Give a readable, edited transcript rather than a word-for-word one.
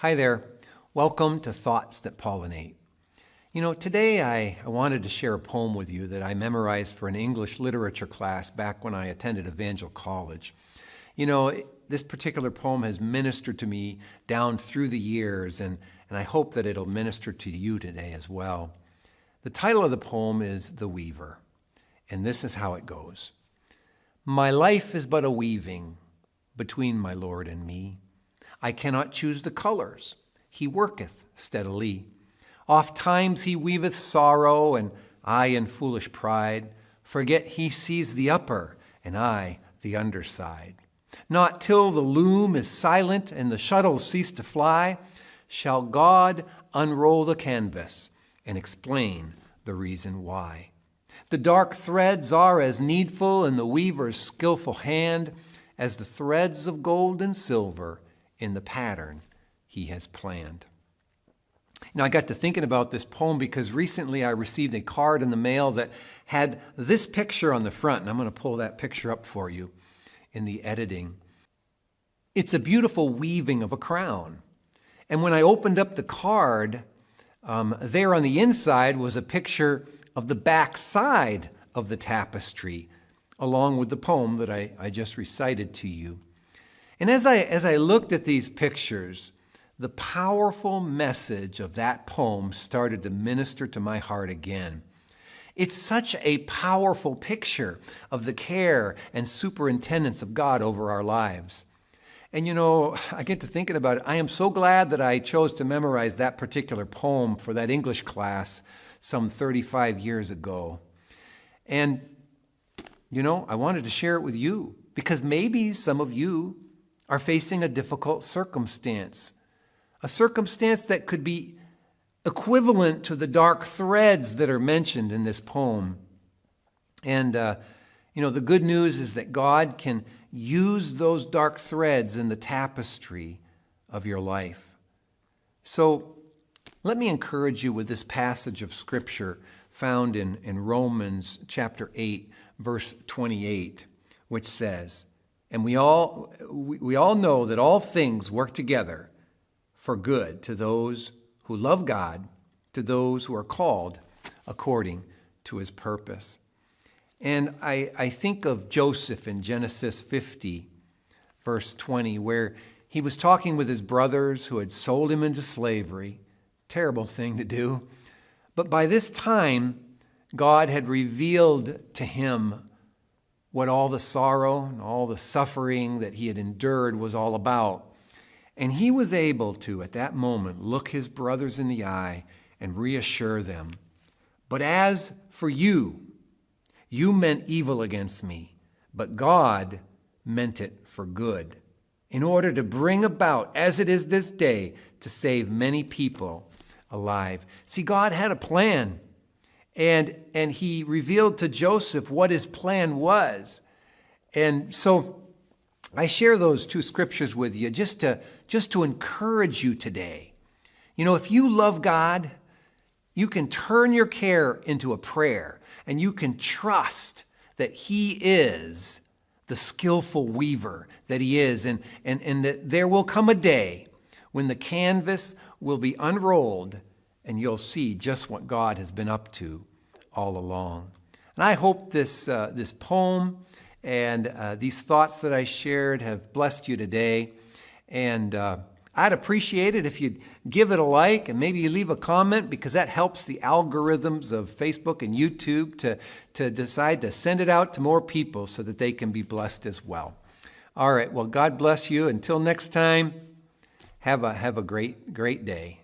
Hi there. Welcome to Thoughts That Pollinate. Today I wanted to share a poem with you that I memorized for an English literature class back when I attended Evangel College. This particular poem has ministered to me down through the years, and I hope that it'll minister to you today as well. The title of the poem is The Weaver, and this is how it goes. My life is but a weaving between my Lord and me. I cannot choose the colors. He worketh steadily. Oft times he weaveth sorrow, and I in foolish pride forget he sees the upper, and I the underside. Not till the loom is silent and the shuttles cease to fly shall God unroll the canvas and explain the reason why. The dark threads are as needful in the weaver's skillful hand as the threads of gold and silver in the pattern he has planned. I got to thinking about this poem because recently I received a card in the mail that had this picture on the front, and I'm going to pull that picture up for you in the editing. It's a beautiful weaving of a crown. And when I opened up the card, there on the inside was a picture of the back side of the tapestry, along with the poem that I just recited to you. And as I looked at these pictures, the powerful message of that poem started to minister to my heart again. It's such a powerful picture of the care and superintendence of God over our lives. And I get to thinking about it. I am so glad that I chose to memorize that particular poem for that English class some 35 years ago. And, I wanted to share it with you because maybe some of you are facing a difficult circumstance, a circumstance that could be equivalent to the dark threads that are mentioned in this poem. And, the good news is that God can use those dark threads in the tapestry of your life. So let me encourage you with this passage of Scripture found in Romans chapter 8, verse 28, which says, and we all know that all things work together for good to those who love God, to those who are called according to his purpose. And I think of Joseph in Genesis 50, verse 20, where he was talking with his brothers who had sold him into slavery. Terrible thing to do. But by this time, God had revealed to him what all the sorrow and all the suffering that he had endured was all about. And he was able to, at that moment, look his brothers in the eye and reassure them. But as for you, you meant evil against me, but God meant it for good, in order to bring about, as it is this day, to save many people alive. See, God had a plan. And he revealed to Joseph what his plan was. And so I share those two scriptures with you just to encourage you today. If you love God, you can turn your care into a prayer, and you can trust that he is the skillful weaver that he is, and that there will come a day when the canvas will be unrolled and you'll see just what God has been up to all along. And I hope this poem and these thoughts that I shared have blessed you today. And I'd appreciate it if you'd give it a like and maybe you leave a comment, because that helps the algorithms of Facebook and YouTube to decide to send it out to more people so that they can be blessed as well. All right, well, God bless you. Until next time, have a great day.